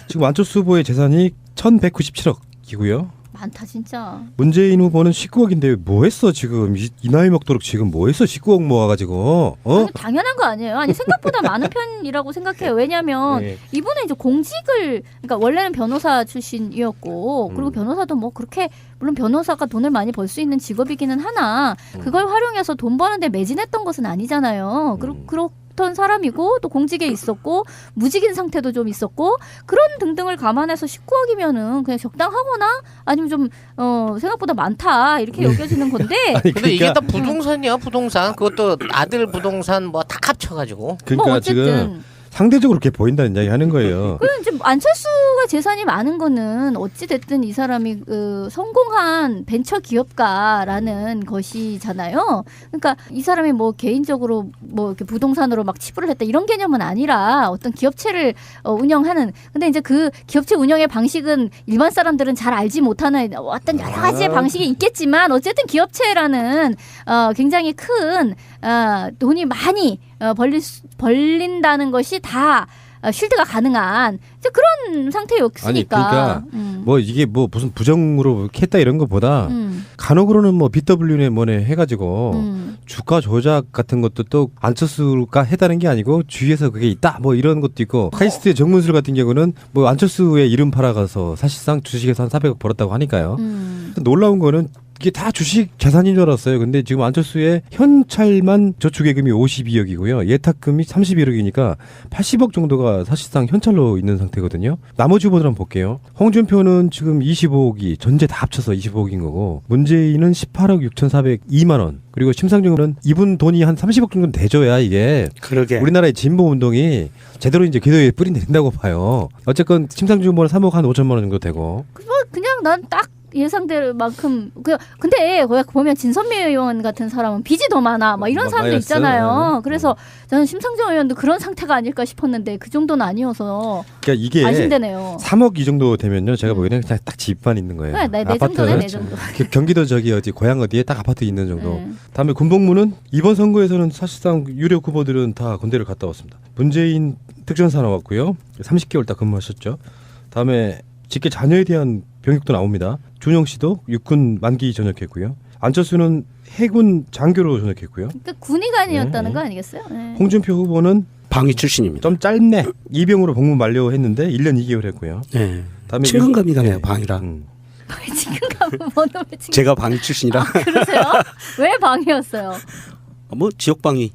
지금 안철수 후보의 재산이 1,197억이고요. 많다 진짜. 문재인 후보는 19억인데 뭐 했어 지금 이 나이 먹도록 지금 뭐 했어 19억 모아가지고 아니, 당연한 거 아니에요. 아니 생각보다 많은 편이라고 생각해요. 왜냐하면 네. 이분은 이제 공직을 그러니까 원래는 변호사 출신이었고 그리고 변호사도 뭐 그렇게 물론 변호사가 돈을 많이 벌 수 있는 직업이기는 하나 그걸 활용해서 돈 버는데 매진했던 것은 아니잖아요. 그렇던 사람이고 또 공직에 있었고 무직인 상태도 좀 있었고 그런 등등을 감안해서 19억이면은 그냥 적당하거나 아니면 좀 생각보다 많다 이렇게 여겨지는 건데. 아니, 근데 이게 다 부동산이야 부동산. 그것도 아들 부동산 뭐 다 합쳐가지고. 그러니까 뭐 어쨌든. 지금 상대적으로 그렇게 보인다는 이야기 하는 거예요. 그럼 이제 안철수가 재산이 많은 거는 어찌 됐든 이 사람이 성공한 벤처 기업가라는 것이잖아요. 그러니까 이 사람이 뭐 개인적으로 뭐 이렇게 부동산으로 막 치부를 했다 이런 개념은 아니라 어떤 기업체를 운영하는. 근데 이제 그 기업체 운영의 방식은 일반 사람들은 잘 알지 못하는 어떤 여러 가지의 방식이 있겠지만 어쨌든 기업체라는 굉장히 큰 돈이 많이 벌린다는 것이 다 쉴드가 가능한 그런 상태였으니까. 아니 그러니까 뭐 이게 뭐 무슨 부정으로 했다 이런 것보다 간혹으로는 뭐 BW네 뭐네 해가지고 주가 조작 같은 것도 또 안철수가 했다는 게 아니고 주위에서 그게 있다 뭐 이런 것도 있고 카이스트의 정문술 같은 경우는 뭐 안철수의 이름 팔아가서 사실상 주식에서 한 400억 벌었다고 하니까요. 놀라운 거는 이게 다 주식 자산인 줄 알았어요. 근데 지금 안철수의 현찰만 저축예금이 52억이고요. 예탁금이 31억이니까 80억 정도가 사실상 현찰로 있는 상태거든요. 나머지 후보들 한번 볼게요. 홍준표는 지금 25억이 전체 다 합쳐서 25억인 거고 문재인은 18억 6,402만 원. 그리고 심상정은 이분 돈이 한 30억 정도는 대줘야 이게 그러게. 우리나라의 진보 운동이 제대로 이제 궤도에 뿌리 내린다고 봐요. 어쨌건 심상정 후보는 3억 한 5천만 원 정도 되고. 그냥 난 딱 예상될 만큼 근데 거기 보면 진선미 의원 같은 사람은 빚이 더 많아 막 이런 사람도 있잖아요. 그래서 저는 심상정 의원도 그런 상태가 아닐까 싶었는데 그 정도는 아니어서 그러니까 이게 안심되네요. 3억 이 정도 되면요 제가 보기에는 그냥 딱 집만 있는 거예요. 네, 내 정도네 내 정도. 경기도 저기 어디 고향 어디에 딱 아파트 있는 정도. 다음에 군복무는 이번 선거에서는 사실상 유력 후보들은 다 군대를 갔다 왔습니다. 문재인 특전사 나왔고요. 30개월 딱 근무하셨죠. 다음에 직계 자녀에 대한 병역도 나옵니다. 준영 씨도 육군 만기 전역했고요. 안철수는 해군 장교로 전역했고요. 그러니까 군의관이었다는 거 아니겠어요? 네. 홍준표 후보는 방위 출신입니다. 좀 짧네. 이병으로 복무 만료했는데 1년 2개월 했고요. 네. 다음에 친근감이 가네요. 방이라. 지금 가면 뭐는 왜 지금? 제가 방위 출신이라. 그러세요? 왜 방이었어요? 뭐 지역 방위.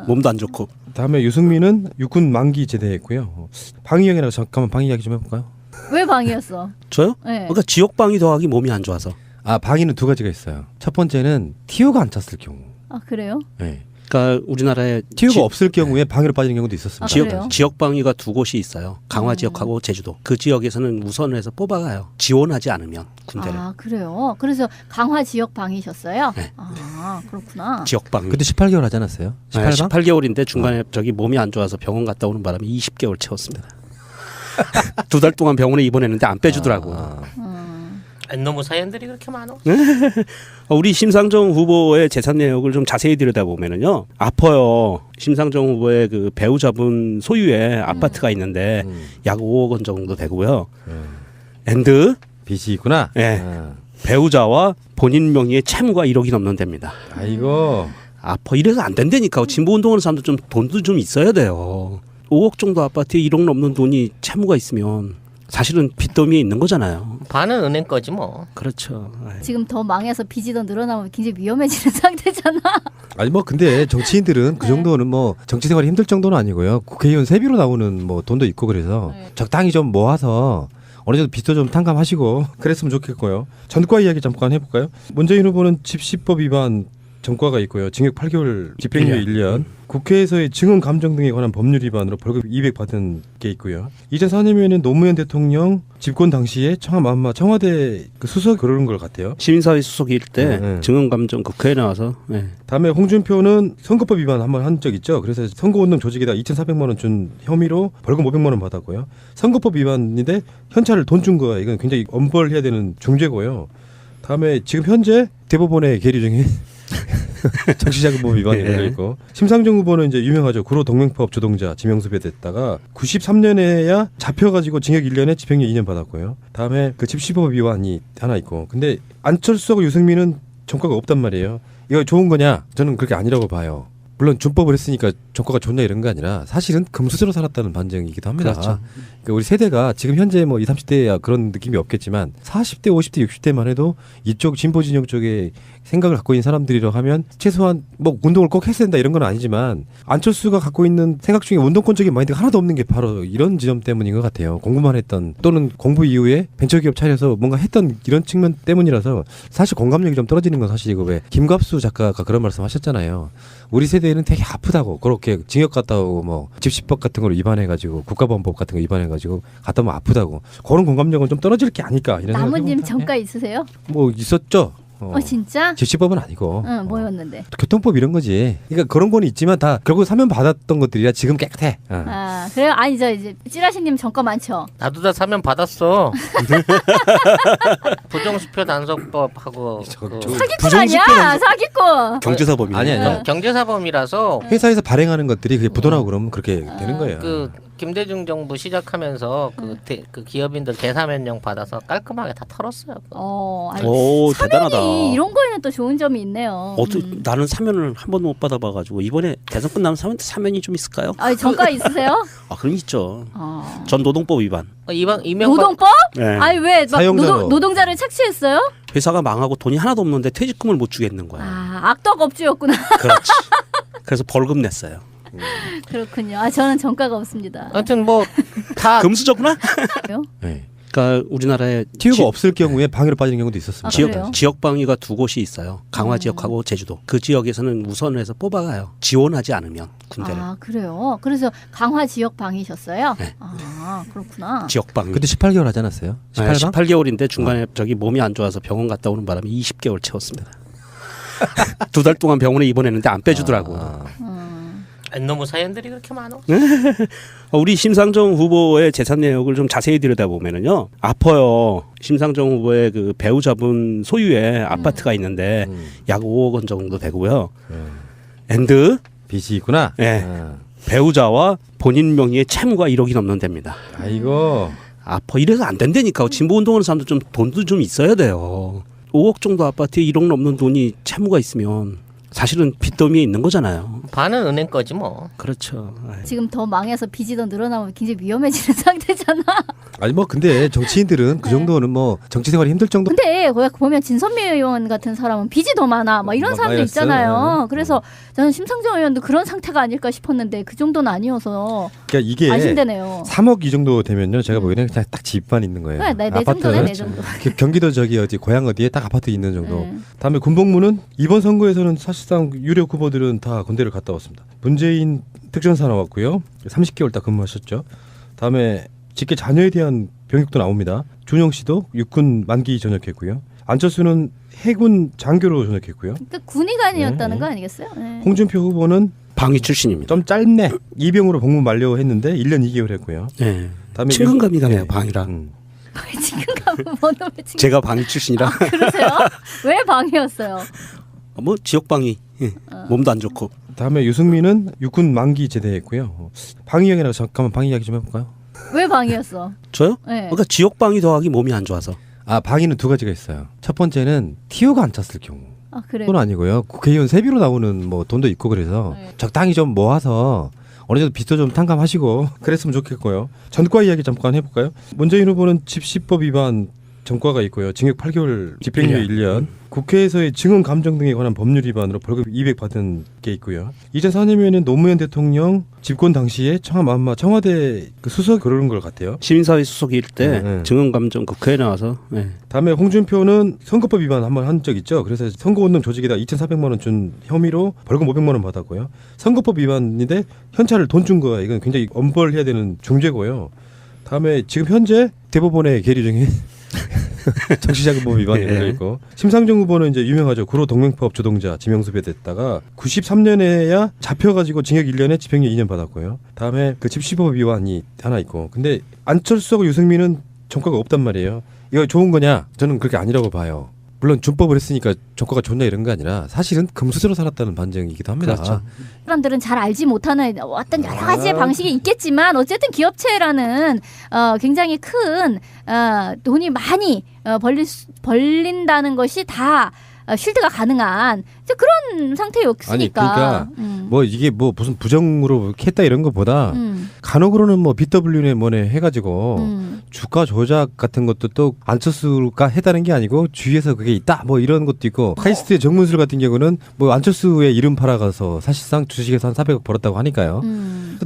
몸도 안 좋고. 다음에 유승민은 육군 만기 제대했고요. 방위 이야기라고 잠깐만 방위 이야기 좀 해볼까요? 왜 방이었어? 저요? 네. 그러니까 지역 방위 더하기 몸이 안 좋아서. 아 방위는 두 가지가 있어요. 첫 번째는 티오가 안 찼을 경우. 아 그래요? 네. 그러니까 우리나라에 티오가 없을 경우에 방위로 빠지는 경우도 있었습니다. 그래요? 지역 방위가 두 곳이 있어요. 강화 지역하고 제주도. 그 지역에서는 우선을 해서 뽑아가요. 지원하지 않으면 군대를. 아 그래요? 그래서 강화 지역 방이셨어요? 네. 아 그렇구나. 지역 방위. 그때 18개월 하지 않았어요? 18방? 18개월인데 중간에 저기 몸이 안 좋아서 병원 갔다 오는 바람에 20개월 채웠습니다. 2달 동안 병원에 입원했는데 안 빼주더라고. 너무 사연들이 그렇게 많아? 우리 심상정 후보의 재산 내역을 좀 자세히 들여다보면은요 아파요. 심상정 후보의 그 배우자분 소유의 아파트가 있는데 약 5억 원 정도 되고요. 앤드 빚이 있구나. 예. 배우자와 본인 명의의 채무가 1억이 넘는 됩니다. 아이고. 아파 이래서 안 된다니까. 진보 운동하는 사람들 좀 돈도 좀 있어야 돼요. 5억 정도 아파트에 1억 넘는 돈이 채무가 있으면 사실은 빚더미에 있는 거잖아요. 반은 은행 거지 뭐. 그렇죠. 지금 더 망해서 빚이 더 늘어나면 굉장히 위험해지는 상태잖아. 아니 뭐 근데 정치인들은 그 정도는 뭐 정치 생활이 힘들 정도는 아니고요. 국회의원 세비로 나오는 뭐 돈도 있고 그래서 적당히 좀 모아서 어느 정도 빚도 좀 탕감하시고 그랬으면 좋겠고요. 전과 이야기 잠깐 해볼까요? 문재인 후보는 집시법 위반 전과가 있고요. 징역 8개월, 집행유예 1년. 국회에서의 증언 감정 등에 관한 법률 위반으로 벌금 200 받은 게 있고요. 2004년에는 노무현 대통령 집권 당시에 청와대 그 수석 그런 걸 같아요. 시민사회 수석일 때 증언감정 국회에 나와서. 다음에 홍준표는 선거법 위반 한번 한 적 있죠. 그래서 선거운동 조직에다 2,400만 원 준 혐의로 벌금 500만 원 받았고요. 선거법 위반인데 현찰을 돈 준 거야. 이건 굉장히 엄벌해야 되는 중죄고요. 다음에 지금 현재 대법원에 계류 중에 정치자금법 위반이 예. 걸려 있고 심상정 후보는 이제 유명하죠. 구로 동맹파업 주동자 지명수배 됐다가 93년에야 잡혀가지고 징역 1년에 집행유예 2년 받았고요. 다음에 그 집시법 위반이 하나 있고 근데 안철수하고 유승민은 전과가 없단 말이에요. 이거 좋은 거냐? 저는 그렇게 아니라고 봐요. 물론 준법을 했으니까 전과가 좋냐 이런 게 아니라 사실은 금수저로 살았다는 반증이기도 합니다. 그렇죠. 그러니까 우리 세대가 지금 현재 뭐 20, 30대야 그런 느낌이 없겠지만 40대, 50대, 60대만 해도 이쪽 진보 진영 쪽에 생각을 갖고 있는 사람들이라고 하면 최소한 뭐 운동을 꼭 했어야 된다 이런 건 아니지만 안철수가 갖고 있는 생각 중에 운동권적인 마인드가 하나도 없는 게 바로 이런 지점 때문인 것 같아요. 공부만 했던 또는 공부 이후에 벤처기업 차려서 뭔가 했던 이런 측면 때문이라서 사실 공감력이 좀 떨어지는 건 사실이고 왜 김갑수 작가가 그런 말씀 하셨잖아요. 우리 세대에는 되게 아프다고 그렇게 징역 갔다 오고 뭐 집시법 같은 걸 위반해가지고 국가보안법 같은 거 위반해가지고 갔다 오면 아프다고 그런 공감력은 좀 떨어질 게 아닐까 이런 나무님 생각이 전과 있으세요? 뭐 있었죠. 진짜? 집시법은 아니고 응, 뭐였는데? 교통법 이런 거지. 그러니까 그런 거는 있지만 다 결국 사면 받았던 것들이라 지금 깨끗해. 아 그래요? 아니 저 이제 찌라시님 전과 많죠? 나도 다 사면 받았어. 부정수표 단속법하고 사기꾼 아니야? 사기꾼. 경제사법이네. 아니야. 경제사범이라서 회사에서 발행하는 것들이 그게 부도나고 그러면 그렇게 되는 거예요. 그 김대중 정부 시작하면서 그 기업인들 대사면령 받아서 깔끔하게 다 털었어요. 아니, 오, 사면이 대단하다. 이런 거에는 또 좋은 점이 있네요. 나는 사면을 한 번도 못 받아봐가지고 이번에 대선 끝나면 사면이 좀 있을까요? 아 전과 있으세요? 아 그럼 있죠. 아. 전 노동법 위반. 이명박 노동법? 네. 아니 왜 막 사용자로. 노동자를 착취했어요? 회사가 망하고 돈이 하나도 없는데 퇴직금을 못 주겠는 거야. 아 악덕업주였구나. 그렇지. 그래서 벌금 냈어요. 그렇군요. 아 저는 전과가 없습니다. 하여튼 뭐 다 금수저구나. 네. 그러니까 우리나라에 TU가 없을 경우에 방해로 빠지는 경우도 있었습니다. 아, 그래요? 지역 방위가 두 곳이 있어요. 강화 지역하고 제주도. 그 지역에서는 우선을 해서 뽑아가요. 지원하지 않으면 군대를. 아 그래요? 그래서 강화 지역 방이셨어요? 네. 아 그렇구나. 지역 방위. 그때 18개월 하지 않았어요? 18방? 18개월인데 중간에 저기 몸이 안 좋아서 병원 갔다 오는 바람에 20개월 채웠습니다. 2달 동안 병원에 입원했는데 안 빼주더라고. 너무 사연들이 그렇게 많아. 우리 심상정 후보의 재산 내역을 좀 자세히 들여다보면은요 아파요. 심상정 후보의 그 배우자분 소유의 아파트가 있는데 약 5억 원 정도 되고요. 앤드 빚이 있구나. 예. 배우자와 본인 명의의 채무가 1억이 넘는 데입니다. 아이고. 아파 이래서 안 된다니까. 진보 운동하는 사람도 좀 돈도 좀 있어야 돼요. 5억 정도 아파트에 1억 넘는 돈이 채무가 있으면 사실은 빚더미에 있는 거잖아요. 반은 은행 거지 뭐. 그렇죠. 지금 더 망해서 빚이 더 늘어나면 굉장히 위험해지는 상태잖아. 아니 뭐 근데 정치인들은 그 정도는 뭐 정치 생활이 힘들 정도. 근데 거기 보면 진선미 의원 같은 사람은 빚이 더 많아. 막 이런 사람도 마이너스? 있잖아요. 그래서 저는 심상정 의원도 그런 상태가 아닐까 싶었는데 그 정도는 아니어서 그러니까 이게 안심되네요. 3억 이 정도 되면요. 제가 보기에는 그냥 딱 집만 있는 거예요. 네, 내 정도네, 내 정도. 경기도 저기 어디 고향 어디에 딱 아파트 있는 정도. 네. 다음에 군복무는 이번 선거에서는 사실상 유력 후보들은 다 군대를 갔다 왔습니다. 문재인 특전사 나왔고요. 30개월 딱 근무하셨죠. 다음에 직계 자녀에 대한 병역도 나옵니다. 준영 씨도 육군 만기 전역했고요. 안철수는 해군 장교로 전역했고요. 그 군의관이었다는 거 아니겠어요? 네. 홍준표 후보는 방위 출신입니다. 좀 짧네. 이병으로 복무 만료했는데 1년 2개월 했고요. 네. 다음에 친근감이 가네요. 네. 방위랑. 지금 가면 뭔 놈의 지금 제가 방위 출신이라 그러세요? 왜 방이었어요? 뭐 지역 방위. 예. 몸도 안 좋고. 다음에 유승민은 육군 만기 제대했고요. 방위 이야기라고 잠깐만 방위 이야기 좀 해볼까요? 왜 방이었어? 저요? 네. 그러니까 지역 방위 더하기 몸이 안 좋아서. 아 방위는 두 가지가 있어요. 첫 번째는 TO가 안 찼을 경우. 아 그래. 그건 아니고요. 국회의원 세비로 나오는 뭐 돈도 있고 그래서 네. 적당히 좀 모아서 어느 정도 빚도 좀 탕감하시고 그랬으면 좋겠고요. 전과 이야기 잠깐 해볼까요? 문재인 후보는 집시법 위반 전과가 있고요. 징역 8개월, 집행유예 1년. 국회에서의 증언 감정 등에 관한 법률 위반으로 벌금 200 받은 게 있고요. 2004년에는 노무현 대통령 집권 당시에 청와대 그 수석 그런 걸 같아요. 시민사회 수석일 때 네. 증언감정 국회에 나와서. 네. 다음에 홍준표는 선거법 위반 한번 한 적 있죠. 그래서 선거운동 조직에다 2,400만 원 준 혐의로 벌금 500만 원 받았고요. 선거법 위반인데 현찰을 돈 준 거야. 이건 굉장히 엄벌해야 되는 중죄고요. 다음에 지금 현재 대법원에 계류 중인 정치자금법 위반이 걸려 있고 심상정 후보는 이제 유명하죠. 구로 동맹파업 주동자 지명수배 됐다가 93년에야 잡혀가지고 징역 1년에 집행유예 2년 받았고요. 다음에 그 집시법 위반이 하나 있고 근데 안철수하고 유승민은 전과가 없단 말이에요. 이거 좋은 거냐? 저는 그렇게 아니라고 봐요. 물론 준법을 했으니까 조과가 좋냐 이런 게 아니라 사실은 금수저로 살았다는 반증이기도 합니다. 그렇죠. 사람들은 잘 알지 못하는 어떤 여러 가지의 방식이 있겠지만 어쨌든 기업체라는 굉장히 큰 돈이 많이 벌린다는 것이 다 쉴드가 가능한 이제 그런 상태였으니까. 아니 그러니까 뭐 이게 뭐 무슨 부정으로 했다 이런 것보다 간혹으로는 뭐 BW네 뭐네 해가지고 주가 조작 같은 것도 또 안철수가 했다는 게 아니고 주위에서 그게 있다 뭐 이런 것도 있고 카이스트의 정문술 같은 경우는 뭐 안철수의 이름 팔아가서 사실상 주식에서 한 400억 벌었다고 하니까요.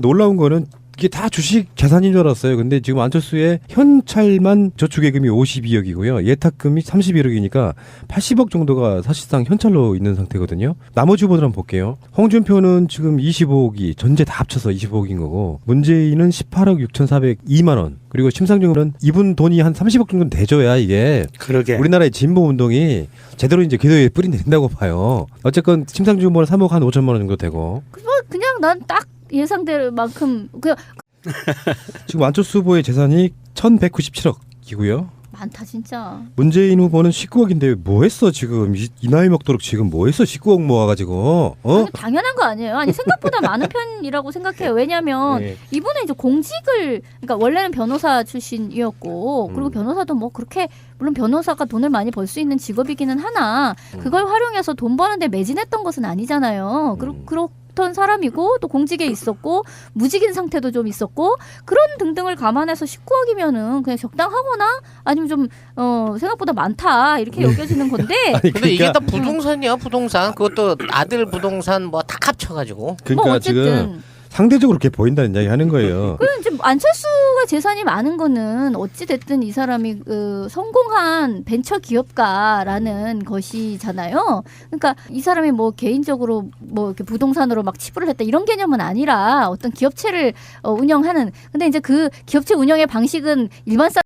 놀라운 거는 이게 다 주식 재산인 줄 알았어요. 근데 지금 안철수의 현찰만 저축예금이 52억이고요. 예탁금이 31억이니까 80억 정도가 사실상 현찰로 있는 상태거든요. 나머지 후보들 한번 볼게요. 홍준표는 지금 25억이 전체 다 합쳐서 25억인 거고 문재인은 18억 6,402만 원. 그리고 심상정은 이분 돈이 한 30억 정도는 대줘야 이게 그러게. 우리나라의 진보 운동이 제대로 이제 궤도에 뿌린다고 봐요. 어쨌건 심상정 후보는 3억 한 5천만 원 정도 되고. 그냥 난 딱 예상될 만큼 지금 안철수 후보의 재산이 1,197억이고요. 많다 진짜. 문재인 후보는 19억인데 뭐 했어 지금 이 나이 먹도록 지금 뭐 했어 19억 모아가지고 아니, 당연한 거 아니에요. 아니 생각보다 많은 편이라고 생각해요. 왜냐하면 네. 이분은 이제 공직을 그러니까 원래는 변호사 출신이었고 그리고 변호사도 뭐 그렇게 물론 변호사가 돈을 많이 벌 수 있는 직업이기는 하나 그걸 활용해서 돈 버는데 매진했던 것은 아니잖아요. 그렇던 사람이고 또 공직에 있었고 무직인 상태도 좀 있었고 그런 등등을 감안해서 19억이면은 그냥 적당하거나 아니면 좀 생각보다 많다 이렇게 여겨지는 건데. 아니, 근데 이게 다 부동산이야 부동산. 그것도 아들 부동산 뭐 다 합쳐가지고. 그러니까 뭐 어쨌든. 지금 상대적으로 그렇게 보인다는 이야기 하는 거예요. 그럼 지금 안철수가 재산이 많은 거는 어찌 됐든 이 사람이 성공한 벤처 기업가라는 것이잖아요. 그러니까 이 사람이 뭐 개인적으로 뭐 이렇게 부동산으로 막 치부를 했다 이런 개념은 아니라 어떤 기업체를 운영하는. 근데 이제 그 기업체 운영의 방식은 일반 사람